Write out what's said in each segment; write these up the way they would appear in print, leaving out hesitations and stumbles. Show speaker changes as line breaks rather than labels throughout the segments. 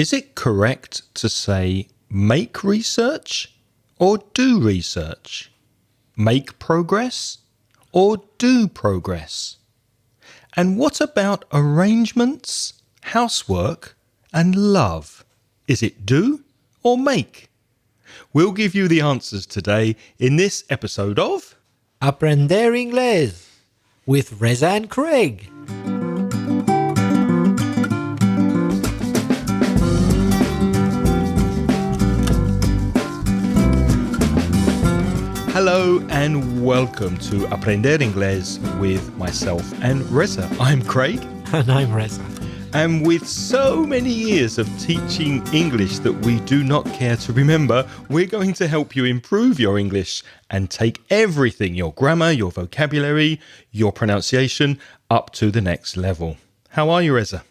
Is it correct to say make research or do research? Make progress or do progress? And what about arrangements, housework and love? Is it do or make? We'll give you the answers today in this episode of
Aprender Inglés with Reza and Craig.
Hello and welcome to Aprender Inglés with myself and Reza. I'm Craig.
And I'm Reza.
And with so many years of teaching English that we do not care to remember, we're going to help you improve your English and take everything, your grammar, your vocabulary, your pronunciation, up to the next level. How are you, Reza?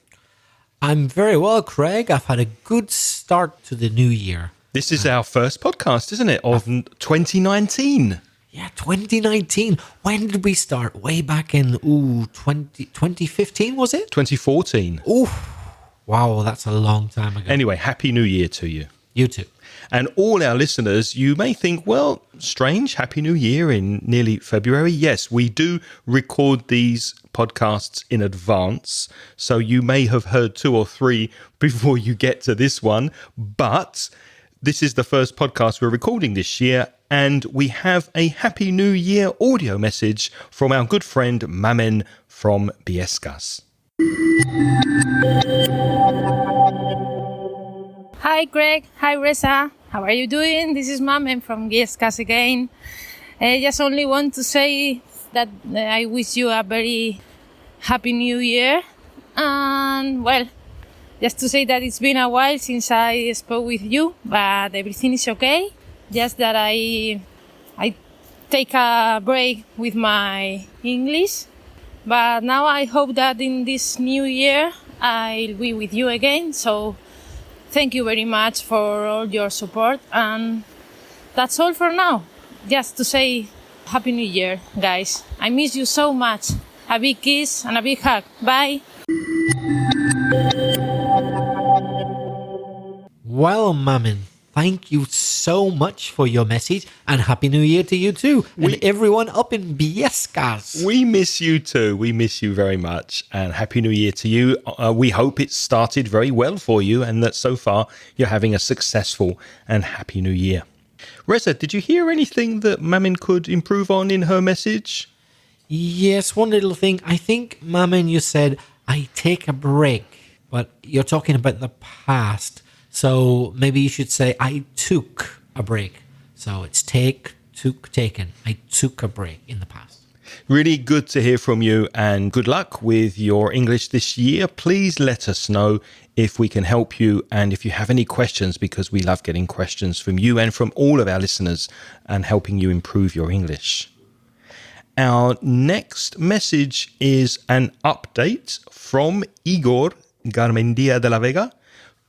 I'm very well, Craig. I've had a good start to the new year.
This is our first podcast, isn't it, of 2019?
Yeah, 2019. When did we start? Way back in 2015, was it?
2014.
Ooh, wow, that's a long time ago.
Anyway, Happy New Year to you.
You too.
And all our listeners, you may think, well, strange, Happy New Year in nearly February. Yes, we do record these podcasts in advance, so you may have heard 2 or 3 before you get to this one, but this is the first podcast we're recording this year, and we have a Happy New Year audio message from our good friend Mamen from Biescas.
Hi Greg, hi Reza, how are you doing? This is Mamen from Biescas again. I just only want to say that I wish you a very Happy New Year, and well, just to say that it's been a while since I spoke with you, but everything is okay. Just that I take a break with my English. But now I hope that in this new year I'll be with you again. So thank you very much for all your support. And that's all for now. Just to say Happy New Year, guys. I miss you so much. A big kiss and a big hug. Bye.
Well, Mamen, thank you so much for your message, and Happy New Year to you too, and everyone up in Biescas.
We miss you too. We miss you very much, and Happy New Year to you. We hope it started very well for you and that so far you're having a successful and Happy New Year. Reza, did you hear anything that Mamen could improve on in her message?
Yes, one little thing. I think, Mamen, you said, I take a break, but you're talking about the past. So maybe you should say, I took a break. So it's take, took, taken. I took a break in the past.
Really good to hear from you, and good luck with your English this year. Please let us know if we can help you and if you have any questions, because we love getting questions from you and from all of our listeners and helping you improve your English. Our next message is an update from Igor Garmendia de la Vega.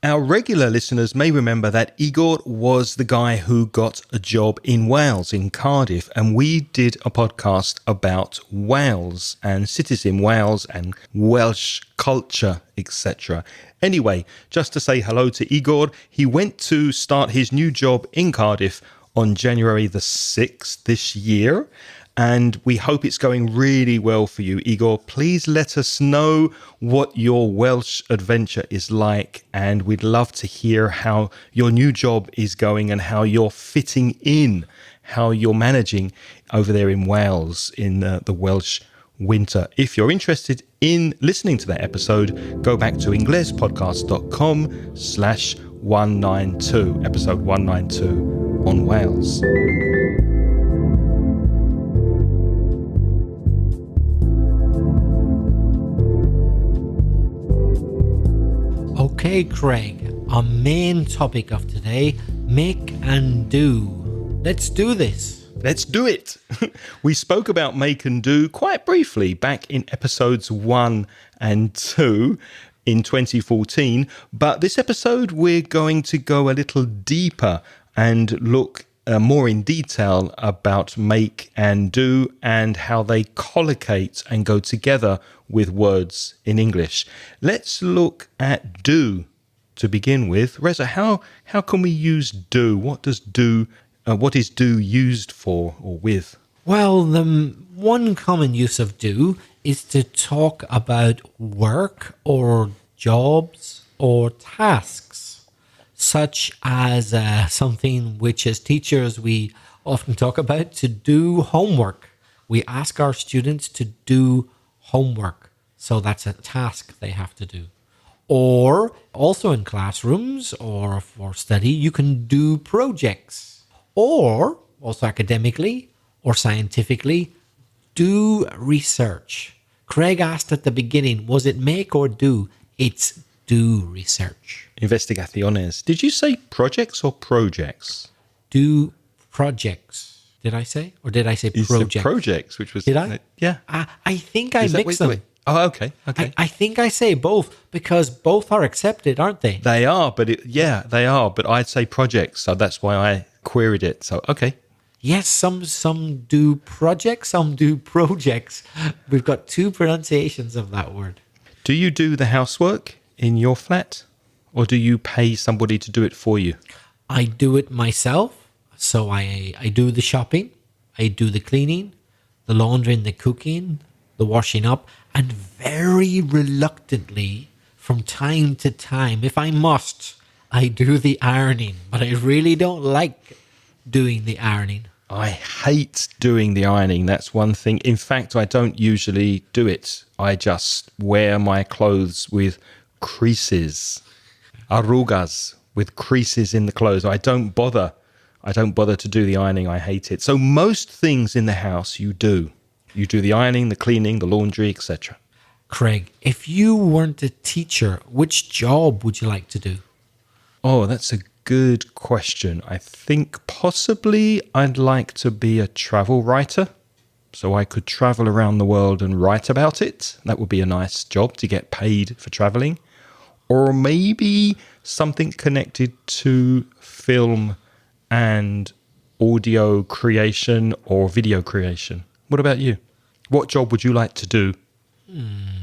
Our regular listeners may remember that Igor was the guy who got a job in Wales, in Cardiff, and we did a podcast about Wales and cities in Wales and Welsh culture, etc. Anyway, just to say hello to Igor, he went to start his new job in Cardiff on January the 6th this year. And we hope it's going really well for you, Igor. Please let us know what your Welsh adventure is like. And we'd love to hear how your new job is going and how you're fitting in, how you're managing over there in Wales in the Welsh winter. If you're interested in listening to that episode, go back to inglespodcast.com/192, episode 192 on Wales.
Okay, Craig, our main topic of today, make and do. Let's do this.
Let's do it. We spoke about make and do quite briefly back in episodes 1 and 2 in 2014. But this episode, we're going to go a little deeper and look more in detail about make and do and how they collocate and go together with words in English. Let's look at do to begin with. Reza, how can we use do? What is do used for or with?
Well, the one common use of do is to talk about work or jobs or tasks, such as something which as teachers we often talk about, to do homework. We ask our students to do homework. So that's a task they have to do. Or also in classrooms or for study, you can do projects. Or also academically or scientifically, do research. Craig asked at the beginning, was it make or do? It's do research.
Investigaciones. Did you say projects or projects?
Do projects. Did I say? Or did I say
You
projects?
said projects, which was...
Did I?
Yeah.
I think I
Is that
mixed
what-
them.
Oh, okay.
I think I say both because both are accepted, aren't they?
They are, but they are. But I'd say projects, so that's why I queried it. So, okay.
Yes, some do projects, some do projects. We've got two pronunciations of that word.
Do you do the housework in your flat, or do you pay somebody to do it for you?
I do it myself. So I do the shopping, I do the cleaning, the laundry and the cooking, the washing up, and very reluctantly, from time to time, if I must, I do the ironing. But I really don't like doing the ironing.
I hate doing the ironing. That's one thing. In fact, I don't usually do it. I just wear my clothes with creases, arrugas, with creases in the clothes. I don't bother to do the ironing. I hate it. So most things in the house you do. You do the ironing, the cleaning, the laundry, etc.
Craig, if you weren't a teacher, which job would you like to do?
Oh, that's a good question. I think possibly I'd like to be a travel writer, so I could travel around the world and write about it. That would be a nice job to get paid for traveling. Or maybe something connected to film and audio creation or video creation. What about you? What job would you like to do?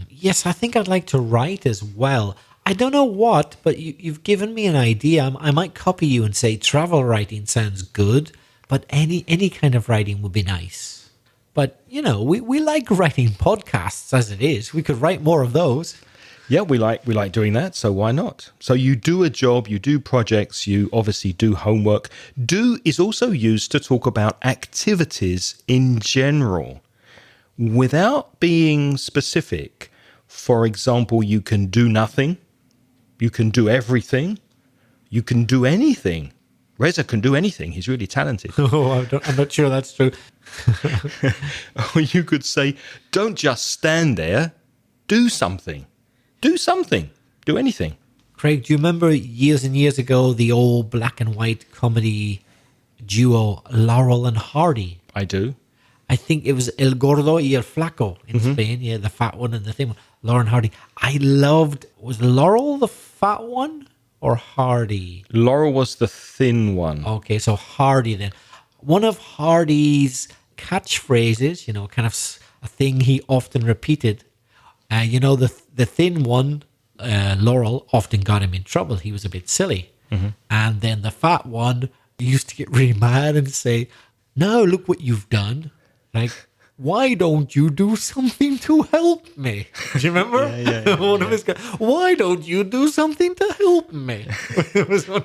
Yes, I think I'd like to write as well. I don't know what, but you've given me an idea. I might copy you and say travel writing sounds good, but any kind of writing would be nice. But, you know, we like writing podcasts as it is. We could write more of those.
Yeah, we like doing that, so why not? So you do a job, you do projects, you obviously do homework. Do is also used to talk about activities in general without being specific. For example, you can do nothing, you can do everything, you can do anything. Reza can do anything. He's really talented.
Oh, I'm not sure that's true.
Or you could say, don't just stand there, do something. Do something. Do anything.
Craig, do you remember years and years ago the old black and white comedy duo Laurel and Hardy?
I do.
I think it was El Gordo y El Flaco in Spain. Yeah, the fat one and the thin one. Laurel and Hardy. I loved, was Laurel the fat one or Hardy?
Laurel was the thin one.
Okay, so Hardy then. One of Hardy's catchphrases, you know, kind of a thing he often repeated. You know, the thin one, Laurel, often got him in trouble. He was a bit silly. And then the fat one used to get really mad and say, now look what you've done. Like, why don't you do something to help me? Do you remember? One of his guys, why don't you do something to help me?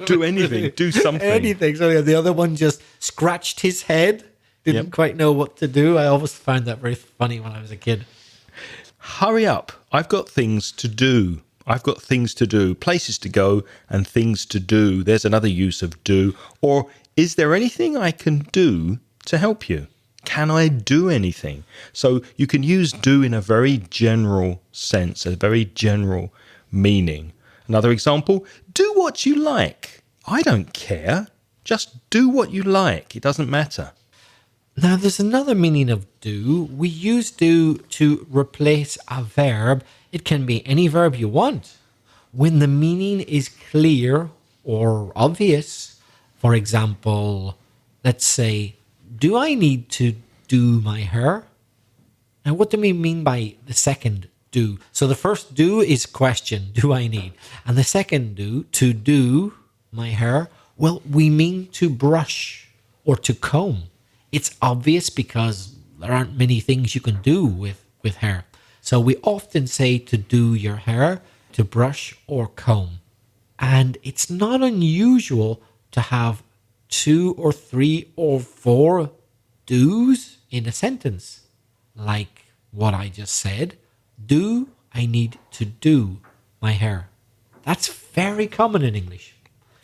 Do anything. Do something.
Anything. So yeah, the other one just scratched his head. Didn't quite know what to do. I always found that very funny when I was a kid.
Hurry up. I've got things to do. I've got things to do, places to go and things to do. There's another use of do. Or is there anything I can do to help you? Can I do anything? So you can use do in a very general sense, a very general meaning. Another example, do what you like. I don't care. Just do what you like. It doesn't matter.
Now, there's another meaning of do. We use do to replace a verb. It can be any verb you want. When the meaning is clear or obvious, for example, let's say, do I need to do my hair? Now, what do we mean by the second do. So the first do is question, do I need? And the second do, to do my hair, well, we mean to brush or to comb. It's obvious because there aren't many things you can do with hair. So we often say to do your hair, to brush or comb. And it's not unusual to have 2 or 3 or 4 do's in a sentence. Like what I just said, do I need to do my hair? That's very common in English.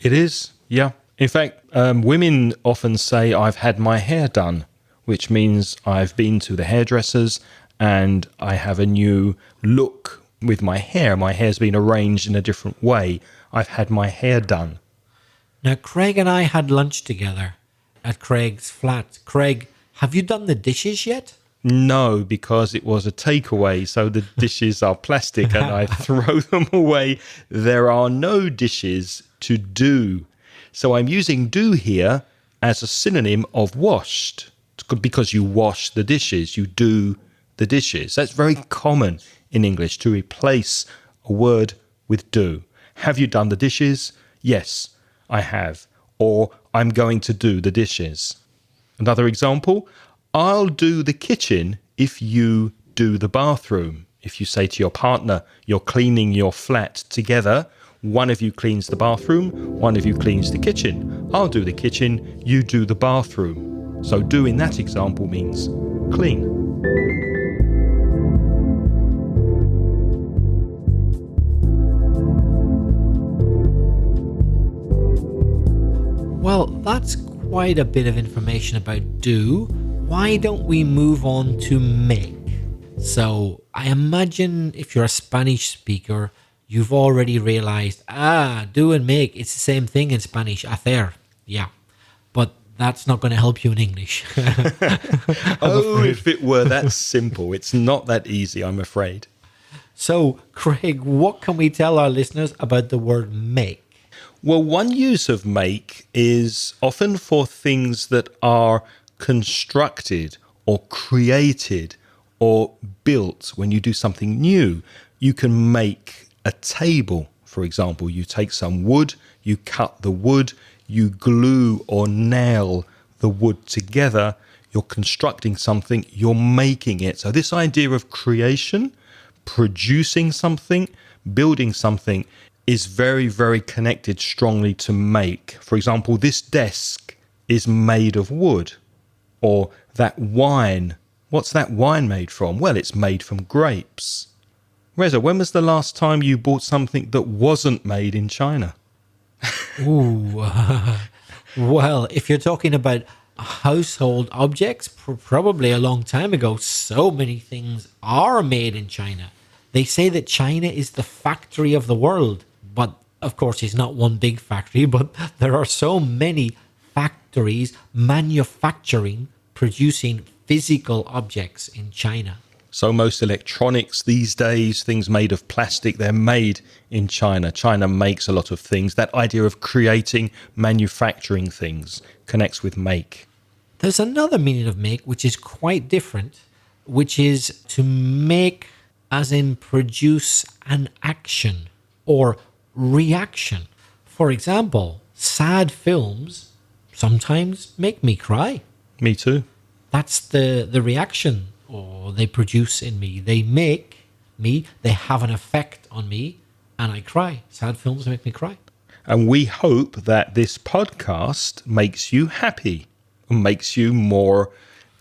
It is, yeah. In fact, women often say, I've had my hair done, which means I've been to the hairdressers and I have a new look with my hair. My hair's been arranged in a different way. I've had my hair done.
Now, Craig and I had lunch together at Craig's flat. Craig, have you done the dishes yet?
No, because it was a takeaway, so the dishes are plastic and I throw them away. There are no dishes to do. So I'm using do here as a synonym of washed, because you wash the dishes, you do the dishes. That's very common in English, to replace a word with do. Have you done the dishes? Yes, I have. Or I'm going to do the dishes. Another example, I'll do the kitchen if you do the bathroom. If you say to your partner, you're cleaning your flat together, one of you cleans the bathroom, one of you cleans the kitchen. I'll do the kitchen, you do the bathroom. So do in that example means clean.
Well, that's quite a bit of information about do. Why don't we move on to make? So I imagine if you're a Spanish speaker, you've already realized, do and make, it's the same thing in Spanish, hacer. Yeah, but that's not going to help you in English.
Oh, if it were that simple. It's not that easy, I'm afraid.
So, Craig, what can we tell our listeners about the word make?
Well, one use of make is often for things that are constructed or created or built. When you do something new, you can make a table, for example. You take some wood, you cut the wood, you glue or nail the wood together, you're constructing something, you're making it. So this idea of creation, producing something, building something is very, very connected strongly to make. For example, this desk is made of wood. Or that wine, what's that wine made from? Well, it's made from grapes. Reza, when was the last time you bought something that wasn't made in China?
Ooh, well, if you're talking about household objects, probably a long time ago. So many things are made in China. They say that China is the factory of the world, but of course it's not one big factory, but there are so many factories manufacturing, producing physical objects in China.
So most electronics these days, things made of plastic, they're made in China. China makes a lot of things. That idea of creating, manufacturing things connects with make.
There's another meaning of make, which is quite different, which is to make as in produce an action or reaction. For example, sad films sometimes make me cry.
Me too.
That's the reaction or they produce in me. They make me, they have an effect on me, and I cry. Sad films make me cry.
And we hope that this podcast makes you happy, makes you more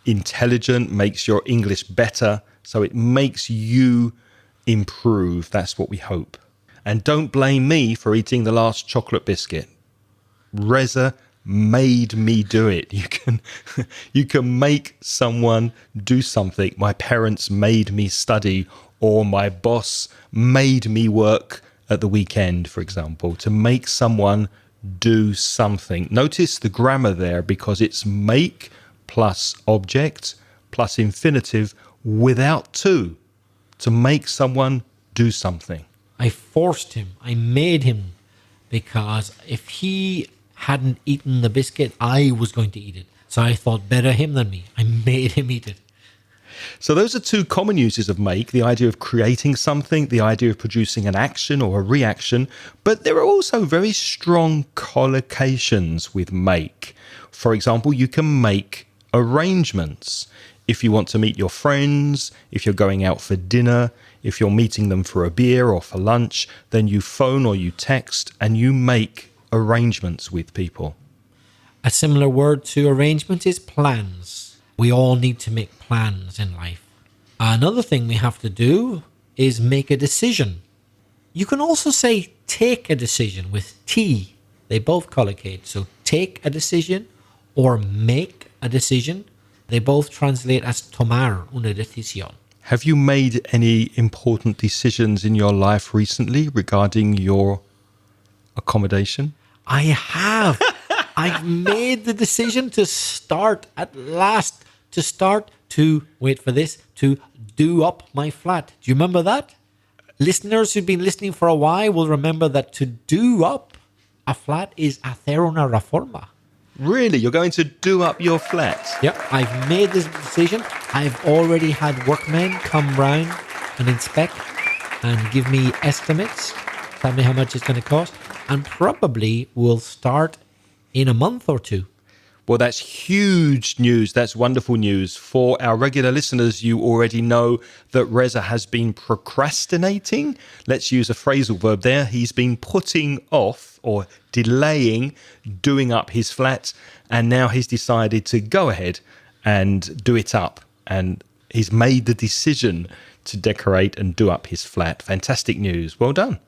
intelligent, makes your English better. So it makes you improve. That's what we hope. And don't blame me for eating the last chocolate biscuit. Reza made me do it. You can make someone do something. My parents made me study, or my boss made me work at the weekend, for example. To make someone do something. Notice the grammar there, because it's make plus object plus infinitive without to make someone do something.
I forced him. I made him, because if he hadn't eaten the biscuit, I was going to eat it. So I thought better him than me. I made him eat it.
So those are two common uses of make, the idea of creating something, the idea of producing an action or a reaction. But there are also very strong collocations with make. For example, you can make arrangements. If you want to meet your friends, if you're going out for dinner, if you're meeting them for a beer or for lunch, then you phone or you text and you make arrangements with people.
A similar word to arrangement is plans. We all need to make plans in life. Another thing we have to do is make a decision. You can also say take a decision with T. They both collocate. So take a decision or make a decision. They both translate as tomar una decisión.
Have you made any important decisions in your life recently regarding your accommodation?
I have. I've made the decision to start at last, to, wait for this, to do up my flat. Do you remember that? Listeners who've been listening for a while will remember that to do up a flat is hacer una reforma.
Really? You're going to do up your flat?
Yep, I've made this decision. I've already had workmen come round and inspect and give me estimates, tell me how much it's going to cost, and probably will start in a month or two.
Well, that's huge news. That's wonderful news. For our regular listeners, you already know that Reza has been procrastinating. Let's use a phrasal verb there. He's been putting off or delaying doing up his flat, and now he's decided to go ahead and do it up. And he's made the decision to decorate and do up his flat. Fantastic news. Well done.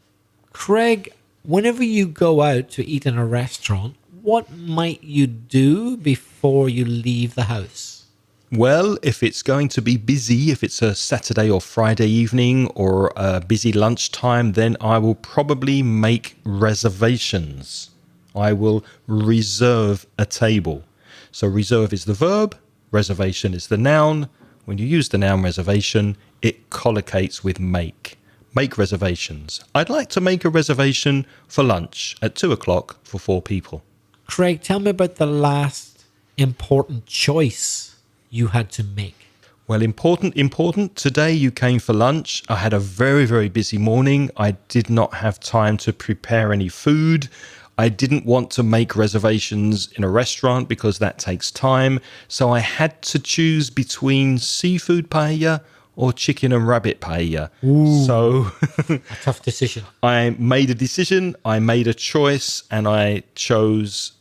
Craig, whenever you go out to eat in a restaurant, what might you do before you leave the house?
Well, if it's going to be busy, if it's a Saturday or Friday evening or a busy lunchtime, then I will probably make reservations. I will reserve a table. So reserve is the verb, reservation is the noun. When you use the noun reservation, it collocates with make. Make reservations. I'd like to make a reservation for lunch at 2:00 for 4 people.
Craig, tell me about the last important choice you had to make.
Well, important. Today you came for lunch. I had a very, very busy morning. I did not have time to prepare any food. I didn't want to make reservations in a restaurant because that takes time. So I had to choose between seafood paella or chicken and rabbit paella.
Ooh,
so
a tough decision.
I made a decision, I made a choice, and I chose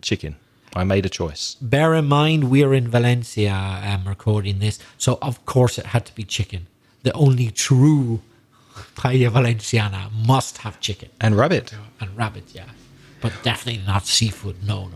chicken. I made a choice.
Bear in mind, we're in Valencia recording this, so of course it had to be chicken. The only true paella valenciana must have chicken.
And rabbit.
And rabbit, yeah. But definitely not seafood. No.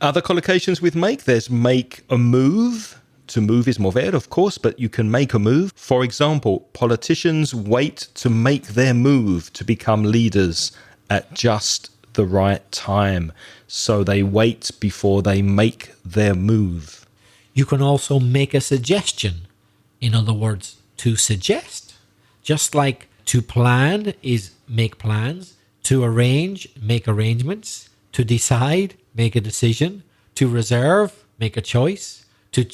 Other collocations with make, there's make a move. To move is mover, of course, but you can make a move. For example, politicians wait to make their move to become leaders at just the right time. So they wait before they make their move.
You can also make a suggestion. In other words, to suggest. Just like to plan is make plans. To arrange, make arrangements. To decide, make a decision. To reserve, make a choice. To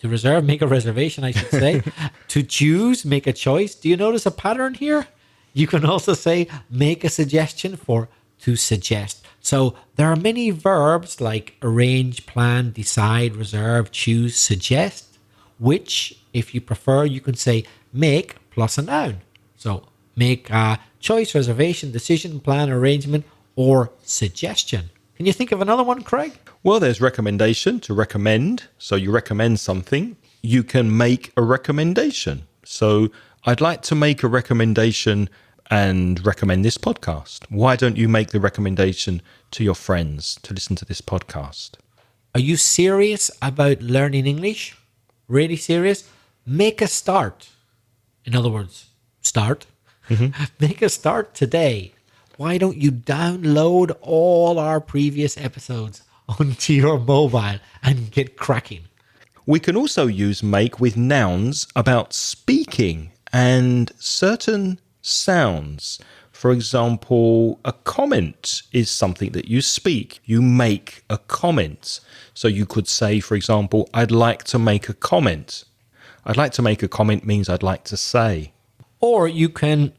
reserve, make a reservation, I should say. To choose, make a choice. Do you notice a pattern here? You can also say make a suggestion for to suggest. So there are many verbs like arrange, plan, decide, reserve, choose, suggest, which, if you prefer, you can say make plus a noun. So make a choice, reservation, decision, plan, arrangement, or suggestion. Can you think of another one, Craig?
Well, there's recommendation, to recommend. So you recommend something. You can make a recommendation. So I'd like to make a recommendation and recommend this podcast. Why don't you make the recommendation to your friends to listen to this podcast?
Are you serious about learning English? Really serious? Make a start. In other words, start. Make a start today. Why don't you download all our previous episodes onto your mobile and get cracking?
We can also use make with nouns about speaking and certain sounds. For example, a comment is something that you speak. You make a comment. So you could say, for example, I'd like to make a comment. I'd like to make a comment means I'd like to say.
Or you can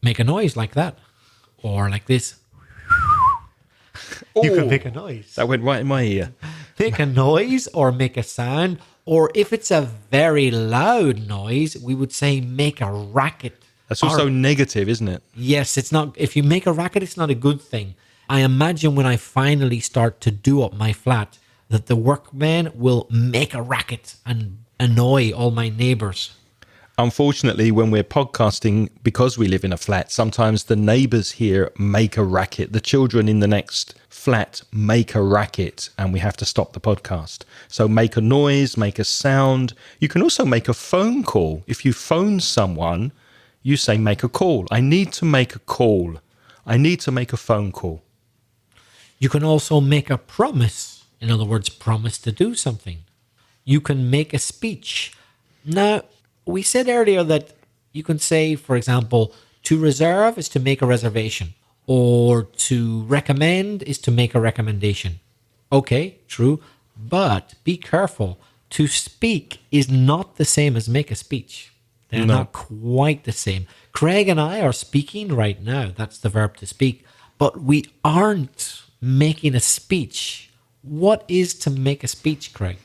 make a noise like that. Or like this. You can make a noise.
That went right in my ear.
Make a noise or make a sound. Or if it's a very loud noise, we would say make a racket.
That's also negative, isn't it?
Yes, it's not. If you make a racket, it's not a good thing. I imagine when I finally start to do up my flat, that the workmen will make a racket and annoy all my neighbors.
Unfortunately, when we're podcasting, because we live in a flat, sometimes the neighbors here make a racket. The children in the next flat make a racket, and we have to stop the podcast. So make a noise, make a sound. You can also make a phone call. If you phone someone, you say make a call. I need to make a call. I need to make a phone call.
You can also make a promise. In other words, promise to do something. You can make a speech. Now, we said earlier that you can say, for example, to reserve is to make a reservation, or to recommend is to make a recommendation. Okay, true, but be careful. To speak is not the same as make a speech. They're not quite the same. Craig and I are speaking right now. That's the verb to speak. But we aren't making a speech. What is to make a speech, Craig?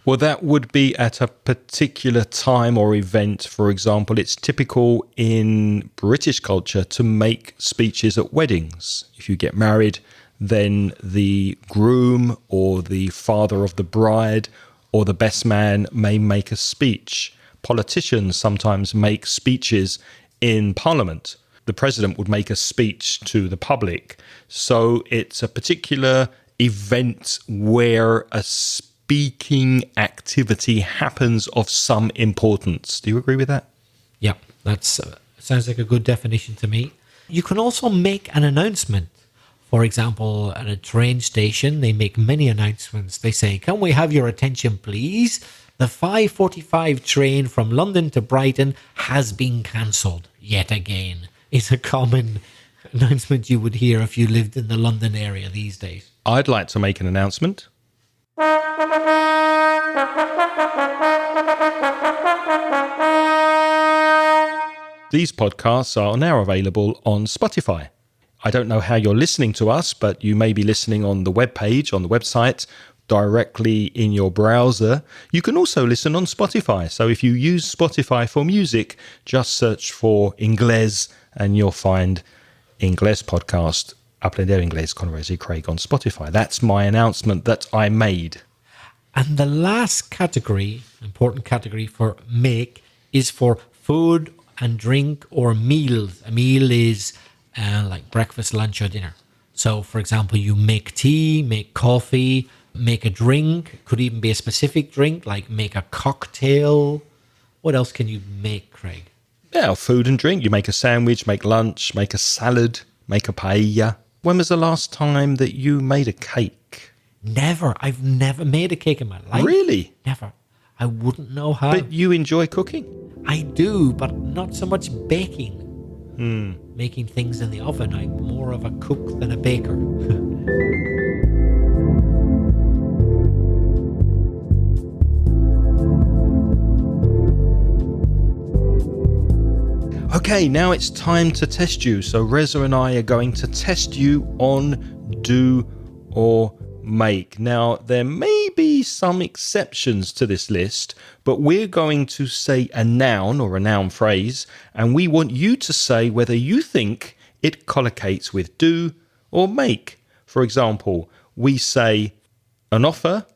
Well, that would be at a particular time or event. For example, it's typical in British culture to make speeches at weddings. If you get married, then the groom or the father of the bride or the best man may make a speech. Politicians sometimes make speeches in Parliament. The president would make a speech to the public. So it's a particular event where a speaking activity happens of some importance. Do you agree with that?
Yeah, that sounds like a good definition to me. You can also make an announcement. For example, at a train station, they make many announcements. They say, can we have your attention, please? The 5:45 train from London to Brighton has been cancelled yet again. It's a common announcement you would hear if you lived in the London area these days.
I'd like to make an announcement. These podcasts are now available on Spotify. I don't know how you're listening to us, but you may be listening on the webpage, on the website, directly in your browser. You can also listen on Spotify. So if you use Spotify for music, just search for Inglés and you'll find Inglés Podcast, Aprender Inglés con Reza y Craig on Spotify. That's my announcement that I made.
And the last category, important category for make, is for food and drink or meals. A meal is like breakfast, lunch, or dinner. So, for example, you make tea, make coffee, make a drink. Could even be a specific drink, like make a cocktail. What else can you make, Craig?
Yeah, food and drink. You make a sandwich, make lunch, make a salad, make a paella. When was the last time that you made a cake?
Never. I've never made a cake in my life.
Really?
Never. I wouldn't know how.
But you enjoy cooking?
I do, but not so much baking. Making things in the oven. I'm more of a cook than a baker.
Okay, now it's time to test you. So Reza and I are going to test you on do or make. Now, there may be some exceptions to this list, but we're going to say a noun or a noun phrase, and we want you to say whether you think it collocates with do or make. For example, we say an offer,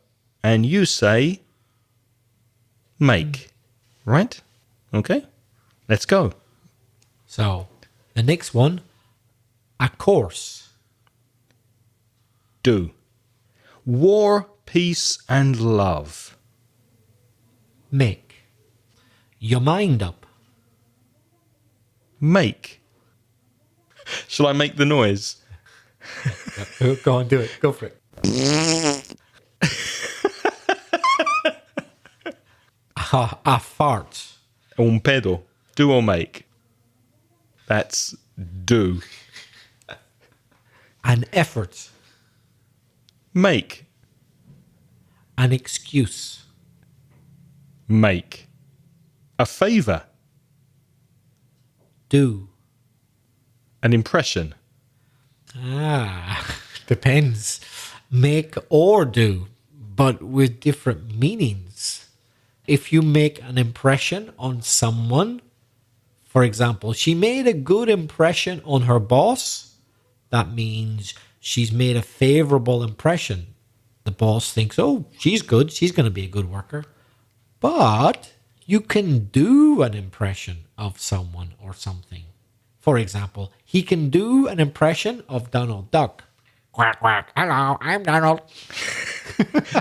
and you say make. Right? Okay, let's go.
So, the next one, a course.
Do. War, peace, and love.
Make. Your mind up.
Make. Shall I make the noise?
Go on, do it. Go for it. A fart.
Un pedo. Do or make. That's do.
An effort.
Make.
An excuse.
Make. A favor.
Do.
An impression.
Depends. Make or do, but with different meanings. If you make an impression on someone, for example, she made a good impression on her boss, that means she's made a favorable impression. The boss thinks, oh, she's good, she's going to be a good worker. But you can do an impression of someone or something. For example, he can do an impression of Donald Duck. Quack, quack. Hello, I'm Donald.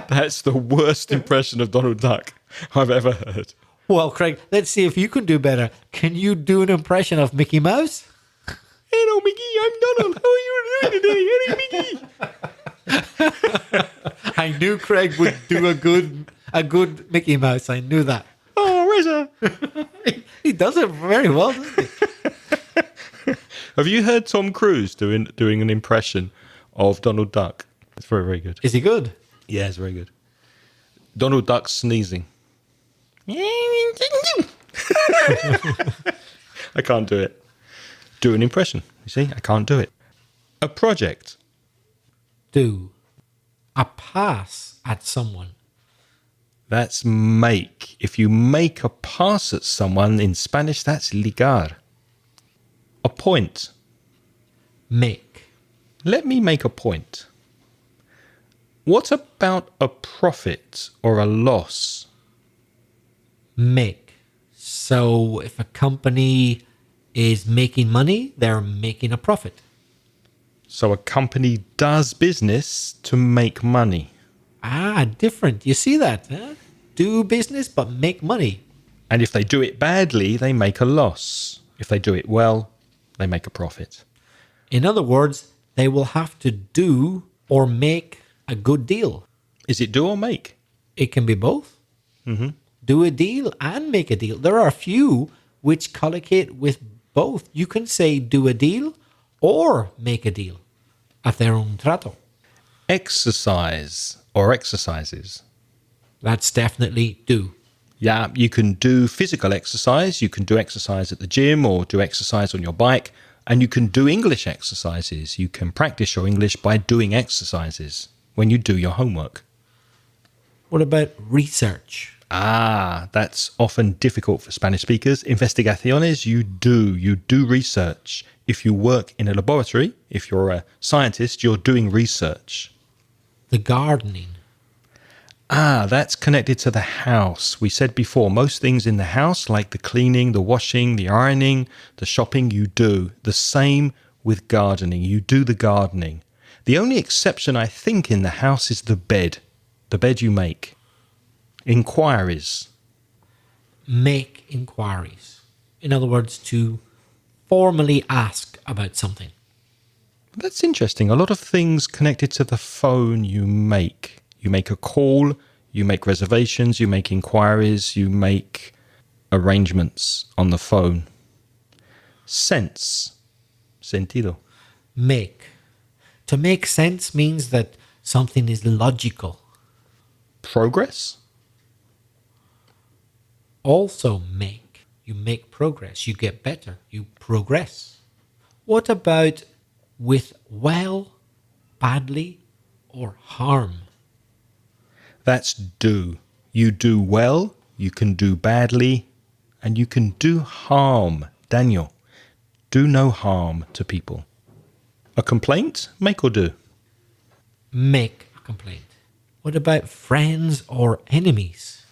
That's the worst impression of Donald Duck I've ever heard.
Well, Craig, let's see if you can do better. Can you do an impression of Mickey Mouse?
Hello, Mickey. I'm Donald. How are you doing today? Hey, Mickey.
I knew Craig would do a good Mickey Mouse. I knew that.
Oh, Reza.
He does it very well, doesn't he?
Have you heard Tom Cruise doing an impression of Donald Duck? It's very, very good.
Is he good?
Yeah, it's very good. Donald Duck sneezing. I can't do it. Do an impression. You see, I can't do it. A project.
Do. A pass at someone.
That's make. If you make a pass at someone in Spanish, that's ligar. A point.
Make.
Let me make a point. What about a profit or a loss?
Make. So if a company is making money, they're making a profit.
So a company does business to make money.
Different. You see that? Huh? Do business, but make money.
And if they do it badly, they make a loss. If they do it well, they make a profit.
In other words, they will have to do or make a good deal.
Is it do or make?
It can be both.
Mm-hmm.
Do a deal and make a deal. There are a few which collocate with both. You can say do a deal or make a deal. Hacer un trato.
Exercise or exercises.
That's definitely do.
Yeah, you can do physical exercise. You can do exercise at the gym or do exercise on your bike. And you can do English exercises. You can practice your English by doing exercises when you do your homework.
What about research?
That's often difficult for Spanish speakers. Investigaciones, you do research. If you work in a laboratory, if you're a scientist, you're doing research.
The gardening.
That's connected to the house. We said before, most things in the house, like the cleaning, the washing, the ironing, the shopping, you do. The same with gardening. You do the gardening. The only exception, I think, in the house is the bed you make. Inquiries.
Make inquiries. In other words, to formally ask about something.
That's interesting. A lot of things connected to the phone you make. You make a call, you make reservations, you make inquiries, you make arrangements on the phone. Sense. Sentido.
Make. To make sense means that something is logical.
Progress.
Also make. You make progress. You get better. You progress. What about with well, badly, or harm?
That's do. You do well, you can do badly, and you can do harm. Daniel, do no harm to people. A complaint, make or do?
Make a complaint. What about friends or enemies?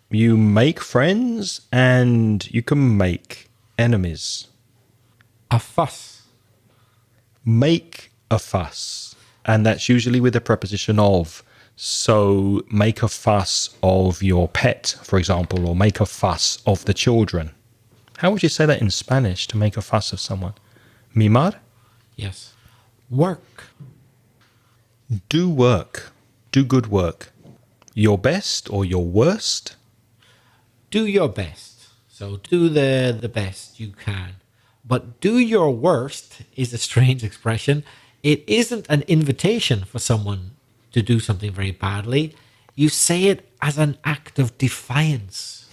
You make friends and you can make enemies.
A fuss.
Make a fuss. And that's usually with the preposition of. So make a fuss of your pet, for example, or make a fuss of the children. How would you say that in Spanish, to make a fuss of someone? Mimar?
Yes. Work.
Do work. Do good work. Your best or your worst?
Do your best. So do the best you can. But do your worst is a strange expression. It isn't an invitation for someone to do something very badly. You say it as an act of defiance.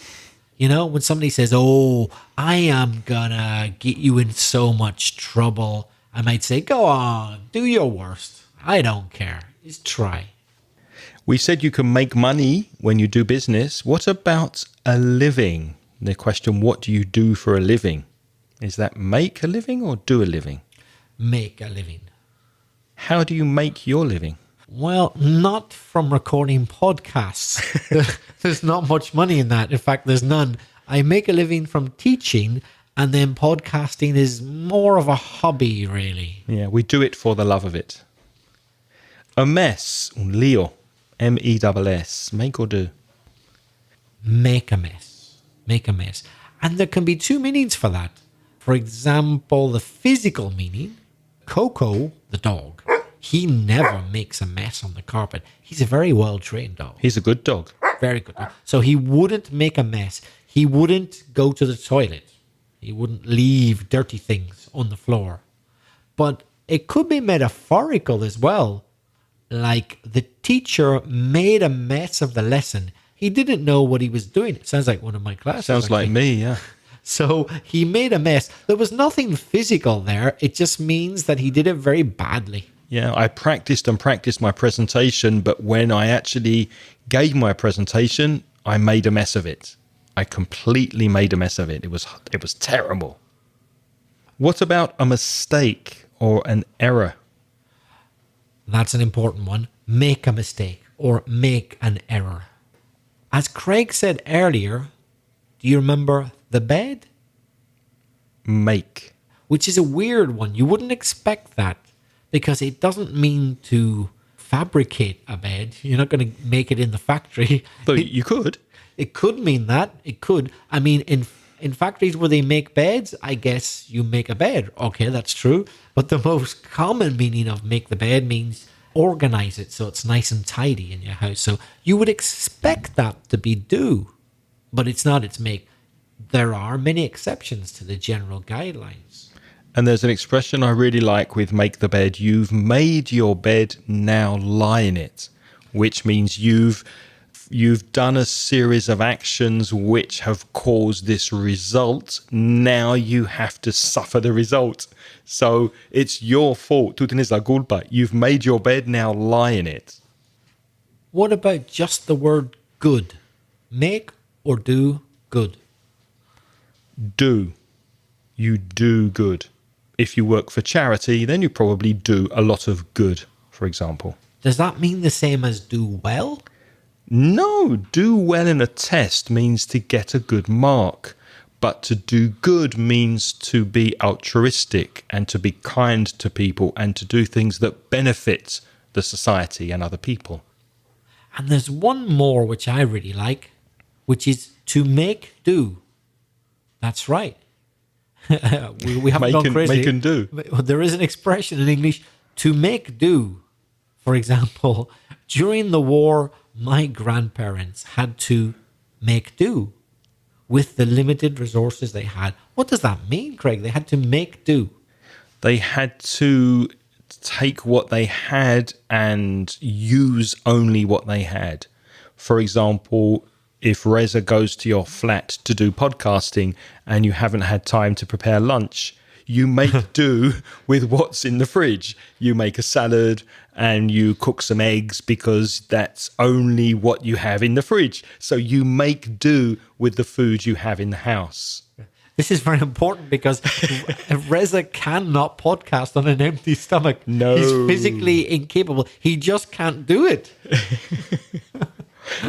You know, when somebody says, oh, I am gonna get you in so much trouble, I might say, go on, do your worst. I don't care. Just try.
We said you can make money when you do business. What about a living? The question, what do you do for a living? Is that make a living or do a living?
Make a living.
How do you make your living?
Well, not from recording podcasts. There's not much money in that. In fact, there's none. I make a living from teaching, and then podcasting is more of a hobby, really.
Yeah, we do it for the love of it. A mess, un lío, M-E-S-S, make or do?
Make a mess. Make a mess. And there can be two meanings for that. For example, the physical meaning, Coco, the dog, he never makes a mess on the carpet. He's a very well-trained dog.
He's a good dog.
Very good dog. So he wouldn't make a mess. He wouldn't go to the toilet. He wouldn't leave dirty things on the floor. But it could be metaphorical as well. Like the teacher made a mess of the lesson. He didn't know what he was doing. It sounds like one of my classes.
Sounds
actually.
like me, yeah.
So he made a mess. There was nothing physical there. It just means that he did it very badly.
Yeah, I practiced my presentation, but when I actually gave my presentation, I made a mess of it. I completely made a mess of it. It was terrible. What about a mistake or an error?
That's an important one. Make a mistake or make an error. As Craig said earlier, do you remember the bed?
Make.
Which is a weird one. You wouldn't expect that because it doesn't mean to fabricate a bed. You're not going to make it in the factory.
But you could.
It could mean that. It could. I mean, in factories where they make beds, I guess you make a bed. Okay, that's true. But the most common meaning of make the bed means organize it so it's nice and tidy in your house. So you would expect that to be do, but it's not. It's make. There are many exceptions to the general guidelines.
And there's an expression I really like with make the bed. You've made your bed, now lie in it, which means you've done a series of actions which have caused this result. Now you have to suffer the result. So it's your fault. Tú tienes la culpa. You've made your bed, now lie in it.
What about just the word good? Make or do good?
Do. You do good. If you work for charity, then you probably do a lot of good, for example.
Does that mean the same as do well?
No, do well in a test means to get a good mark. But to do good means to be altruistic and to be kind to people and to do things that benefit the society and other people.
And there's one more which I really like, which is to make do. That's right. we haven't gone crazy.
Make and do.
There is an expression in English, to make do. For example, during the war, my grandparents had to make do with the limited resources they had. What does that mean, Craig? They had to make do.
They had to take what they had and use only what they had. For example, if Reza goes to your flat to do podcasting and you haven't had time to prepare lunch, you make do with what's in the fridge. You make a salad and you cook some eggs because that's only what you have in the fridge. So you make do with the food you have in the house.
This is very important because Reza cannot podcast on an empty stomach.
No.
He's physically incapable. He just can't do it.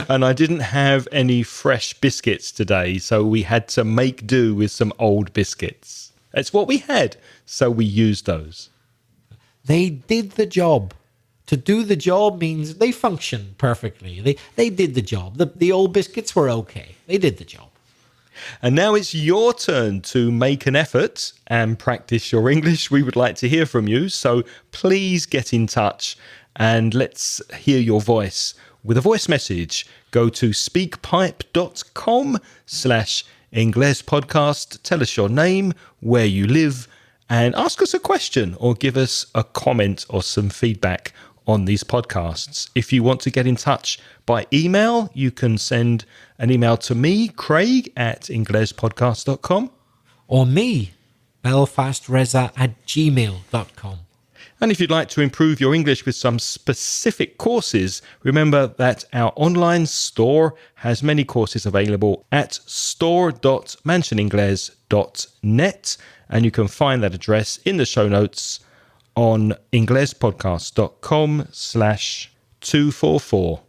And I didn't have any fresh biscuits today, so we had to make do with some old biscuits. It's what we had, so we used those.
They did the job. To do the job means they function perfectly. They did the job. The old biscuits were okay. They did the job.
And now it's your turn to make an effort and practice your English. We would like to hear from you, so please get in touch and let's hear your voice with a voice message. Go to speakpipe.com/English Ingles Podcast. Tell us your name, where you live, and ask us a question or give us a comment or some feedback on these podcasts. If you want to get in touch by email, you can send an email to me, Craig, at inglespodcast.com.
Or me, belfastreza@gmail.com.
And if you'd like to improve your English with some specific courses, remember that our online store has many courses available at store.mansioningles.net, and you can find that address in the show notes on inglespodcast.com/244.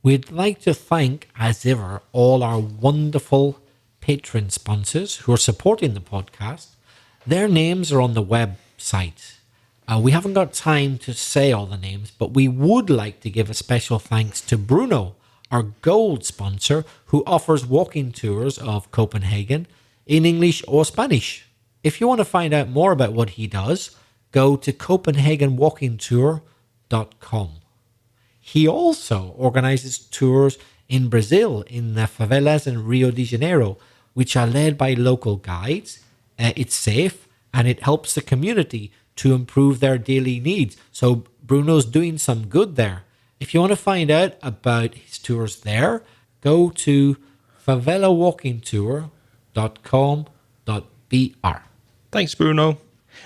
We'd like to thank, as ever, all our wonderful Patreon sponsors who are supporting the podcast. Their names are on the website. We haven't got time to say all the names, but we would like to give a special thanks to Bruno, our gold sponsor, who offers walking tours of Copenhagen in English or Spanish. If you want to find out more about what he does, go to copenhagenwalkingtour.com. He also organizes tours in Brazil, in the favelas in Rio de Janeiro, which are led by local guides. It's safe and it helps the community to improve their daily needs. So Bruno's doing some good there. If you want to find out about his tours there, go to favelawalkingtour.com.br.
Thanks, Bruno.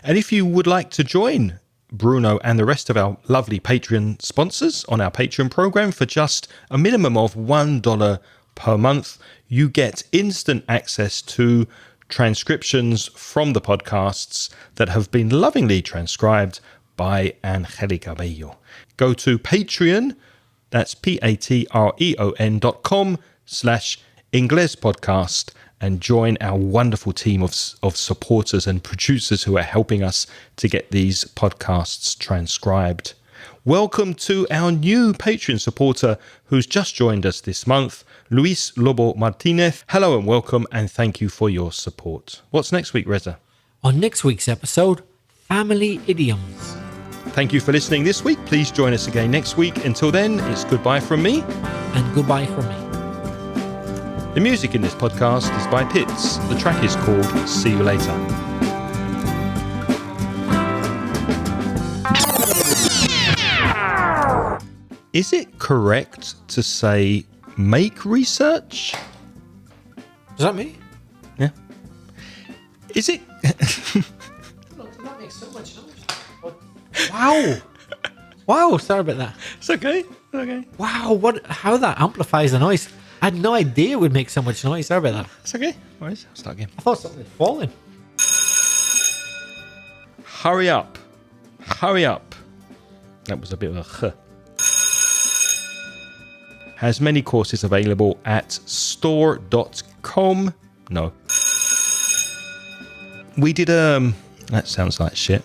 And if you would like to join Bruno and the rest of our lovely Patreon sponsors on our Patreon program for just a minimum of $1 per month, you get instant access to transcriptions from the podcasts that have been lovingly transcribed by Angelica Bello. Go to Patreon, that's patreon.com/Ingles Podcast, and join our wonderful team of supporters and producers who are helping us to get these podcasts transcribed. Welcome to our new Patreon supporter who's just joined us this month, Luis Lobo Martinez. Hello and welcome, and thank you for your support. What's next week, Reza?
On next week's episode, family idioms.
Thank you for listening this week. Please join us again next week. Until then, it's goodbye from me.
And goodbye from me.
The music in this podcast is by Pitts. The track is called See You Later. Is it correct to say make research?
Is that me?
Yeah. Is it?
That makes so much noise. Wow. Wow, sorry about that.
It's okay. Okay.
Wow, how that amplifies the noise. I had no idea it would make so much noise. Sorry about that.
It's okay. All right, I'll start again.
I thought something had fallen.
Hurry up. Hurry up. That was a bit of a huh. Has many courses available at store.com. No. We did that sounds like shit.